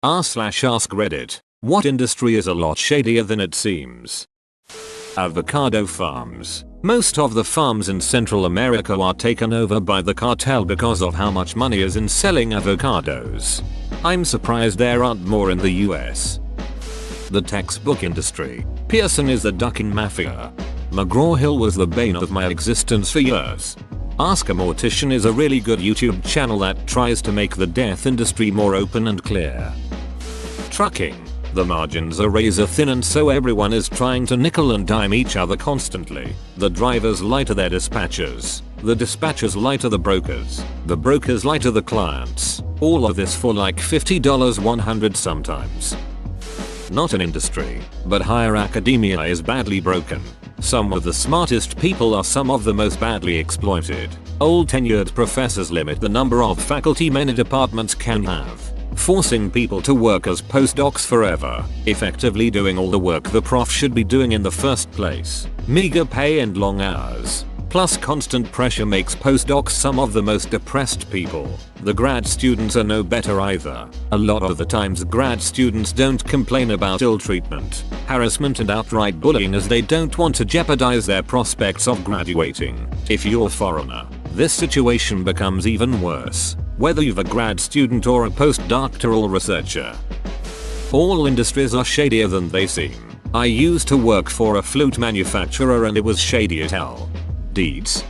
r/AskReddit. What industry is a lot shadier than it seems? Avocado farms. Most of the farms in Central America are taken over by the cartel because of how much money is in selling avocados. I'm surprised there aren't more in the US. The textbook industry. Pearson is the ducking mafia. McGraw-Hill was the bane of my existence for years. Ask a Mortician is a really good YouTube channel that tries to make the death industry more open and clear. Trucking. The margins are razor thin and so everyone is trying to nickel and dime each other constantly. The drivers lie to their dispatchers. The dispatchers lie to the brokers lie to the clients. All of this for like $50, $100 sometimes. Not an industry, but higher academia is badly broken. Some of the smartest people are some of the most badly exploited. Old tenured professors limit the number of faculty many departments can have, forcing people to work as postdocs forever, effectively doing all the work the prof should be doing in the first place. Meager pay and long hours, plus constant pressure makes postdocs some of the most depressed people. The grad students are no better either. A lot of the times grad students don't complain about ill treatment, harassment and outright bullying as they don't want to jeopardize their prospects of graduating. If you're a foreigner, this situation becomes even worse, whether you're a grad student or a postdoctoral researcher. All industries are shadier than they seem. I used to work for a flute manufacturer and it was shady as hell. Deeds.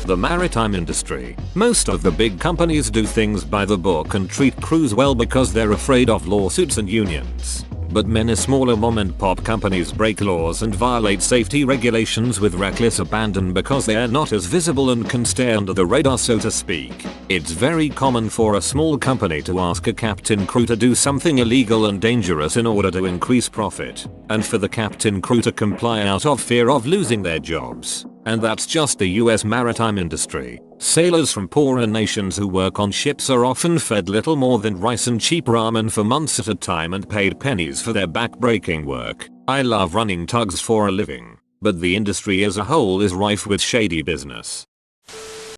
The maritime industry. Most of the big companies do things by the book and treat crews well because they're afraid of lawsuits and unions. But many smaller mom and pop companies break laws and violate safety regulations with reckless abandon because they are not as visible and can stay under the radar, so to speak. It's very common for a small company to ask a captain crew to do something illegal and dangerous in order to increase profit, and for the captain crew to comply out of fear of losing their jobs. And that's just the US maritime industry. Sailors from poorer nations who work on ships are often fed little more than rice and cheap ramen for months at a time and paid pennies for their back-breaking work. I love running tugs for a living, but the industry as a whole is rife with shady business.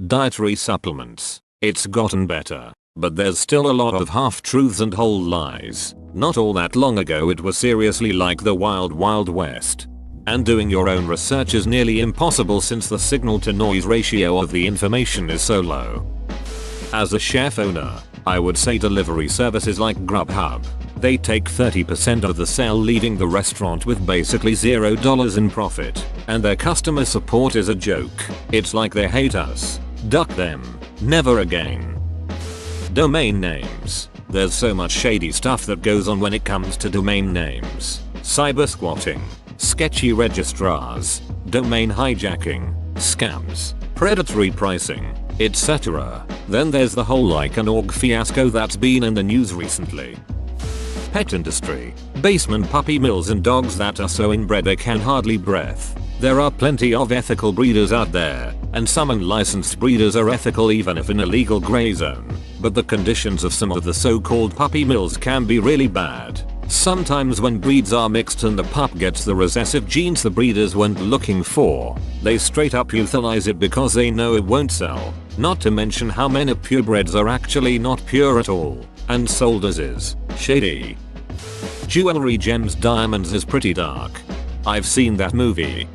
Dietary supplements. It's gotten better, but there's still a lot of half-truths and whole lies. Not all that long ago it was seriously like the wild wild west. And doing your own research is nearly impossible since the signal-to-noise ratio of the information is so low. As a chef owner, I would say delivery services like Grubhub. They take 30% of the sale, leaving the restaurant with basically $0 in profit. And their customer support is a joke. It's like they hate us. Duck them. Never again. Domain names. There's so much shady stuff that goes on when it comes to domain names. Cyber squatting, sketchy registrars, domain hijacking, scams, predatory pricing, etc. Then there's the whole like.org fiasco that's been in the news recently. Pet industry. Basement puppy mills and dogs that are so inbred they can hardly breathe. There are plenty of ethical breeders out there, and some unlicensed breeders are ethical even if in a legal gray zone. But the conditions of some of the so-called puppy mills can be really bad. Sometimes when breeds are mixed and the pup gets the recessive genes the breeders weren't looking for, they straight up euthanize it because they know it won't sell. Not to mention how many purebreds are actually not pure at all, and sold as is. Shady. Jewelry, gems, diamonds is pretty dark. I've seen that movie.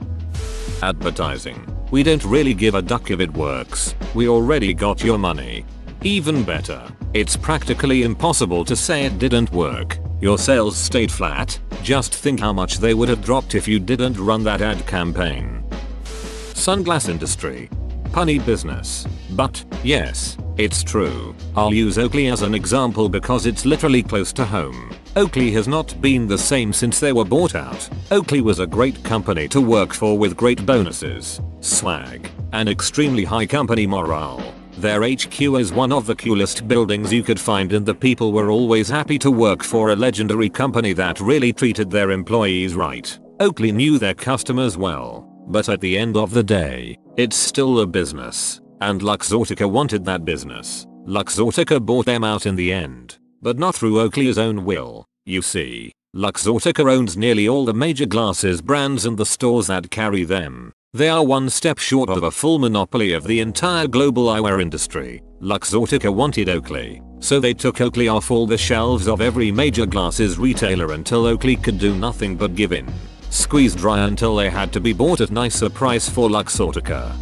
Advertising. We don't really give a duck if it works. We already got your money. Even better, it's practically impossible to say it didn't work. Your sales stayed flat. Just think how much they would have dropped if you didn't run that ad campaign. Sunglass industry. Punny business. But, yes, it's true. I'll use Oakley as an example because it's literally close to home. Oakley has not been the same since they were bought out. Oakley was a great company to work for with great bonuses, swag, and extremely high company morale. Their HQ is one of the coolest buildings you could find and the people were always happy to work for a legendary company that really treated their employees right. Oakley knew their customers well, but at the end of the day, it's still a business, and Luxottica wanted that business. Luxottica bought them out in the end, but not through Oakley's own will. You see, Luxottica owns nearly all the major glasses brands and the stores that carry them. They are one step short of a full monopoly of the entire global eyewear industry. Luxottica wanted Oakley, So they took Oakley off all the shelves of every major glasses retailer until Oakley could do nothing but give in. Squeezed dry until they had to be bought at nicer price for Luxottica.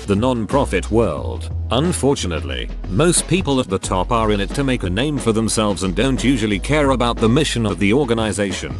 The non-profit world. Unfortunately, most people at the top are in it to make a name for themselves and don't usually care about the mission of the organization.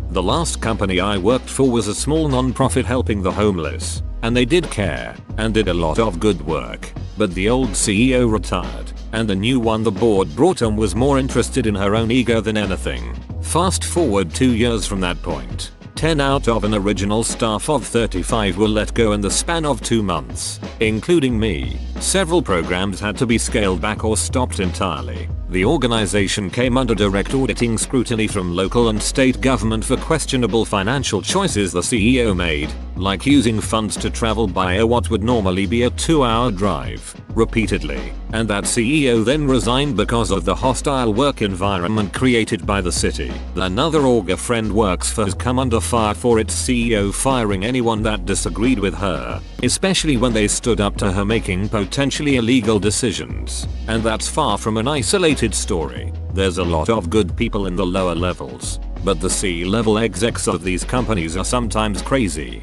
The last company I worked for was a small non-profit helping the homeless, and they did care and did a lot of good work, but the old CEO retired, and the new one the board brought on was more interested in her own ego than anything. Fast forward 2 years from that point. 10 out of an original staff of 35 were let go in the span of 2 months, including me. Several programs had to be scaled back or stopped entirely. The organization came under direct auditing scrutiny from local and state government for questionable financial choices the CEO made, like using funds to travel by what would normally be a 2-hour drive, repeatedly, and that CEO then resigned because of the hostile work environment created by the city. Another orga friend works for has come under fire for its CEO firing anyone that disagreed with her, especially when they stood up to her making potentially illegal decisions. And that's far from an isolated story. There's a lot of good people in the lower levels, but the C-level execs of these companies are sometimes crazy.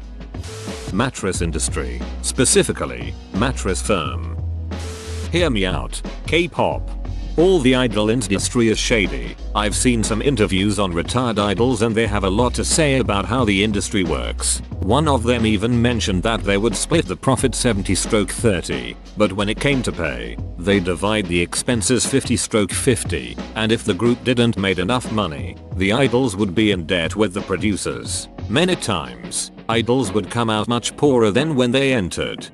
Mattress industry, specifically, mattress firm. Hear me out, K-pop. All the idol industry is shady. I've seen some interviews on retired idols and they have a lot to say about how the industry works. One of them even mentioned that they would split the profit 70/30, but when it came to pay, they divide the expenses 50/50, and if the group didn't make enough money, the idols would be in debt with the producers. Many times, idols would come out much poorer than when they entered.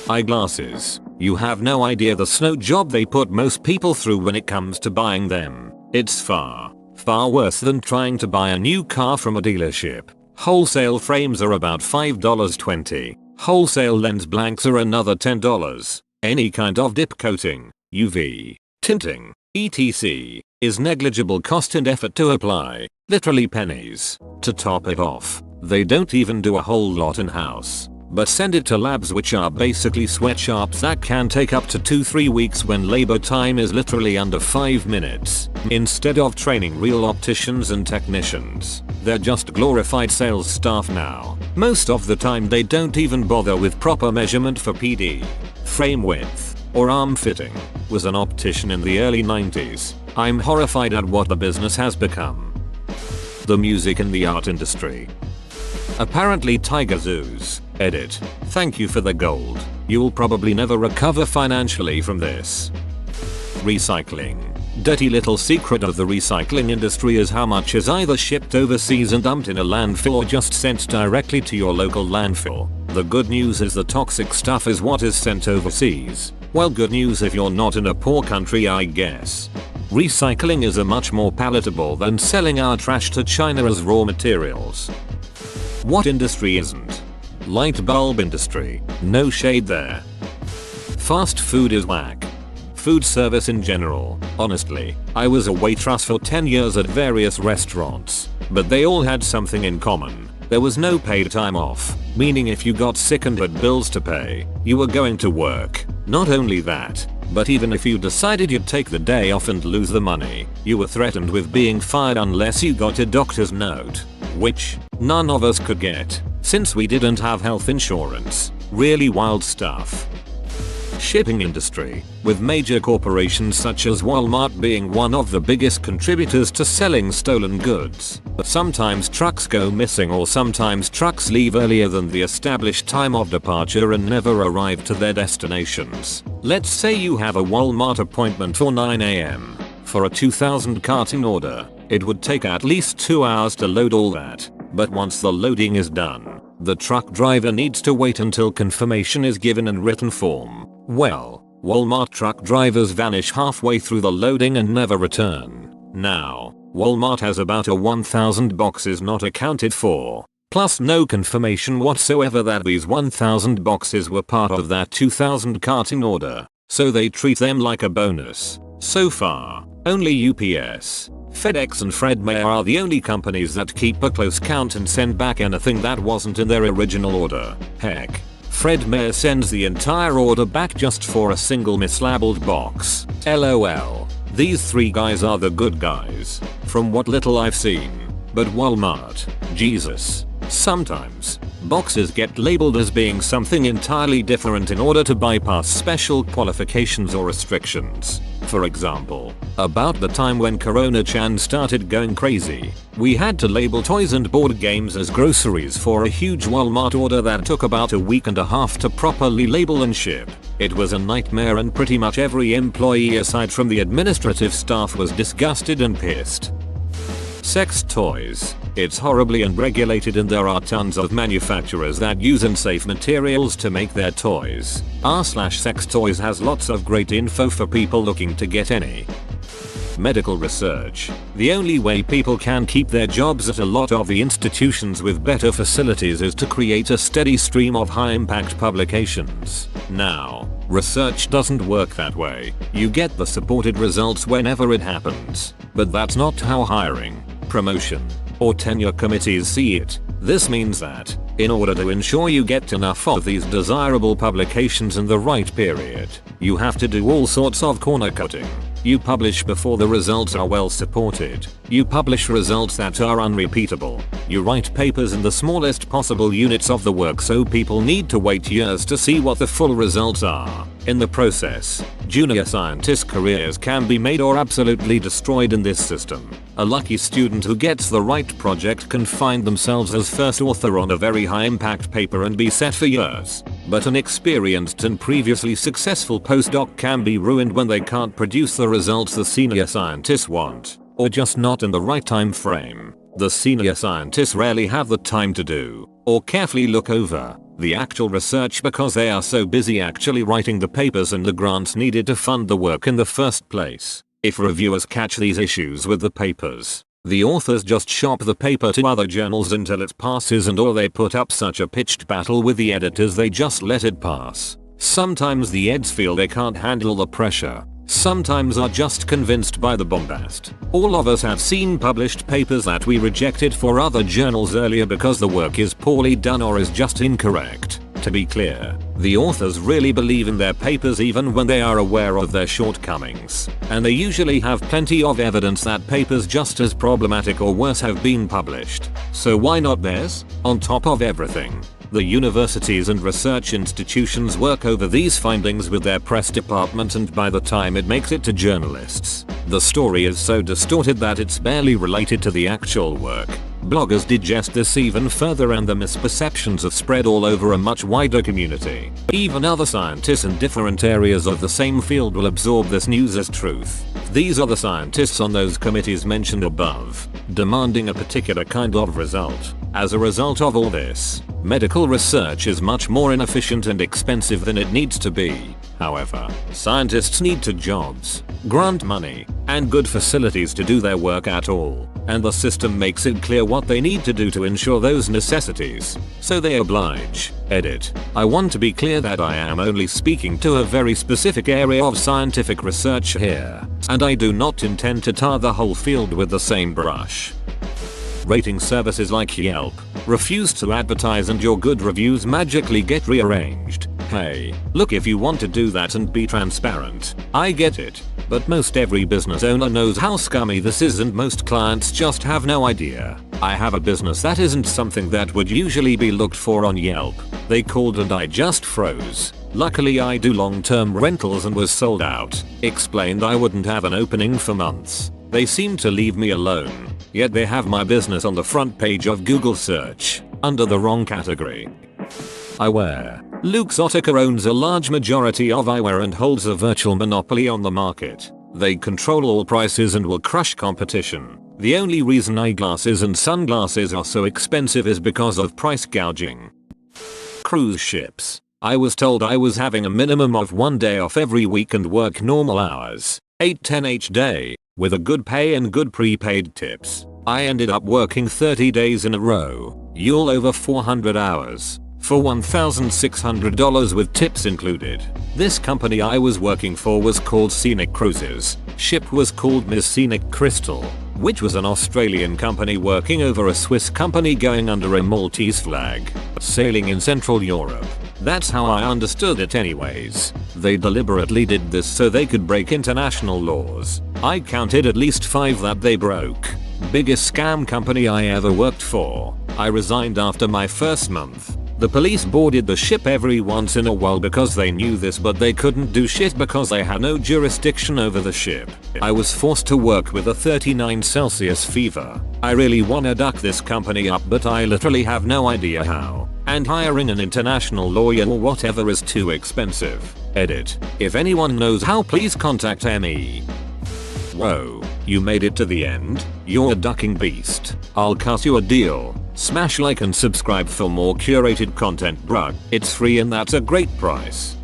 Eyeglasses. You have no idea the snow job they put most people through when it comes to buying them. It's far worse than trying to buy a new car from a dealership. Wholesale frames are about $5.20. Wholesale lens blanks are another $10. Any kind of dip coating, UV, tinting, etc. is negligible cost and effort to apply. Literally pennies. To top it off, they don't even do a whole lot in-house, but send it to labs which are basically sweatshops that can take up to 2-3 weeks when labor time is literally under 5 minutes. Instead of training real opticians and technicians, they're just glorified sales staff now. Most of the time they don't even bother with proper measurement for PD, frame width, or arm fitting. Was an optician in the early 90s. I'm horrified at what the business has become. The music and the art industry. Apparently Tiger Zoos. Edit. Thank you for the gold. You'll probably never recover financially from this. Recycling. Dirty little secret of the recycling industry is how much is either shipped overseas and dumped in a landfill or just sent directly to your local landfill. The good news is the toxic stuff is what is sent overseas. Well, good news if you're not in a poor country, I guess. Recycling is a much more palatable than selling our trash to China as raw materials. What industry isn't? Light bulb industry. No shade there. Fast food is whack. Food service in general. Honestly, I was a waitress for 10 years at various restaurants, but they all had something in common. There was no paid time off, meaning if you got sick and had bills to pay, you were going to work. Not only that, but even if you decided you'd take the day off and lose the money, you were threatened with being fired unless you got a doctor's note, which none of us could get, since we didn't have health insurance. Really wild stuff. Shipping industry, with major corporations such as Walmart being one of the biggest contributors to selling stolen goods. Sometimes trucks go missing or sometimes trucks leave earlier than the established time of departure and never arrive to their destinations. Let's say you have a Walmart appointment for 9 AM. For a 2,000 carton order, it would take at least 2 hours to load all that. But once the loading is done, the truck driver needs to wait until confirmation is given in written form. Well, Walmart truck drivers vanish halfway through the loading and never return. Now, Walmart has about 1,000 boxes not accounted for, plus no confirmation whatsoever that these 1,000 boxes were part of that 2,000 carton order, so they treat them like a bonus. So far, only UPS, FedEx and FedMail are the only companies that keep a close count and send back anything that wasn't in their original order. Heck, Fred Mayer sends the entire order back just for a single mislabeled box. LOL. These 3 guys are the good guys, from what little I've seen. But Walmart, Jesus. Sometimes, boxes get labeled as being something entirely different in order to bypass special qualifications or restrictions. For example, about the time when Corona-chan started going crazy, we had to label toys and board games as groceries for a huge Walmart order that took about a week and a half to properly label and ship. It was a nightmare and pretty much every employee aside from the administrative staff was disgusted and pissed. Sex toys. It's horribly unregulated and there are tons of manufacturers that use unsafe materials to make their toys. r/sex toys has lots of great info for people looking to get any. Medical research. The only way people can keep their jobs at a lot of the institutions with better facilities is to create a steady stream of high impact publications. Now, research doesn't work that way. You get the supported results whenever it happens. But that's not how hiring, promotion, or tenure committees see it. This means that, in order to ensure you get enough of these desirable publications in the right period, you have to do all sorts of corner cutting. You publish before the results are well supported. You publish results that are unrepeatable. You write papers in the smallest possible units of the work so people need to wait years to see what the full results are. In the process, junior scientists' careers can be made or absolutely destroyed in this system. A lucky student who gets the right project can find themselves as first author on a very high impact paper and be set for years. But an experienced and previously successful postdoc can be ruined when they can't produce the results the senior scientists want, or just not in the right time frame. The senior scientists rarely have the time to do, or carefully look over, the actual research because they are so busy actually writing the papers and the grants needed to fund the work in the first place. If reviewers catch these issues with the papers, the authors just shop the paper to other journals until it passes and or they put up such a pitched battle with the editors they just let it pass. Sometimes the eds feel they can't handle the pressure. Sometimes are just convinced by the bombast. All of us have seen published papers that we rejected for other journals earlier because the work is poorly done or is just incorrect. To be clear, the authors really believe in their papers even when they are aware of their shortcomings, and they usually have plenty of evidence that papers just as problematic or worse have been published. So why not theirs? On top of everything, the universities and research institutions work over these findings with their press department, and by the time it makes it to journalists, the story is so distorted that it's barely related to the actual work. Bloggers digest this even further and the misperceptions are spread all over a much wider community. Even other scientists in different areas of the same field will absorb this news as truth. These are the scientists on those committees mentioned above, demanding a particular kind of result. As a result of all this, medical research is much more inefficient and expensive than it needs to be. However, scientists need to jobs, grant money, and good facilities to do their work at all, and the system makes it clear what they need to do to ensure those necessities, so they oblige. Edit. I want to be clear that I am only speaking to a very specific area of scientific research here, and I do not intend to tar the whole field with the same brush. Rating services like Yelp refuse to advertise and your good reviews magically get rearranged. Hey, look, if you want to do that and be transparent, I get it. But most every business owner knows how scummy this is and most clients just have no idea. I have a business that isn't something that would usually be looked for on Yelp. They called and I just froze. Luckily I do long-term rentals and was sold out. Explained I wouldn't have an opening for months. They seemed to leave me alone. Yet they have my business on the front page of Google search, under the wrong category. Eyewear. Luxottica owns a large majority of eyewear and holds a virtual monopoly on the market. They control all prices and will crush competition. The only reason eyeglasses and sunglasses are so expensive is because of price gouging. Cruise ships. I was told I was having a minimum of 1 day off every week and work normal hours, 8-10 each day, with a good pay and good prepaid tips. I ended up working 30 days in a row, all over 400 hours, for $1,600 with tips included. This company I was working for was called Scenic Cruises. Ship was called Miss Scenic Crystal, which was an Australian company working over a Swiss company going under a Maltese flag, sailing in Central Europe. That's how I understood it anyways. They deliberately did this so they could break international laws. I counted at least 5 that they broke. Biggest scam company I ever worked for. I resigned after my first month. The police boarded the ship every once in a while because they knew this, but they couldn't do shit because they had no jurisdiction over the ship. I was forced to work with a 39 Celsius fever. I really wanna duck this company up, but I literally have no idea how. And hiring an international lawyer or whatever is too expensive. Edit. If anyone knows how, please contact me. Whoa, you made it to the end? You're a ducking beast. I'll cut you a deal. Smash like and subscribe for more curated content, bruh. It's free and that's a great price.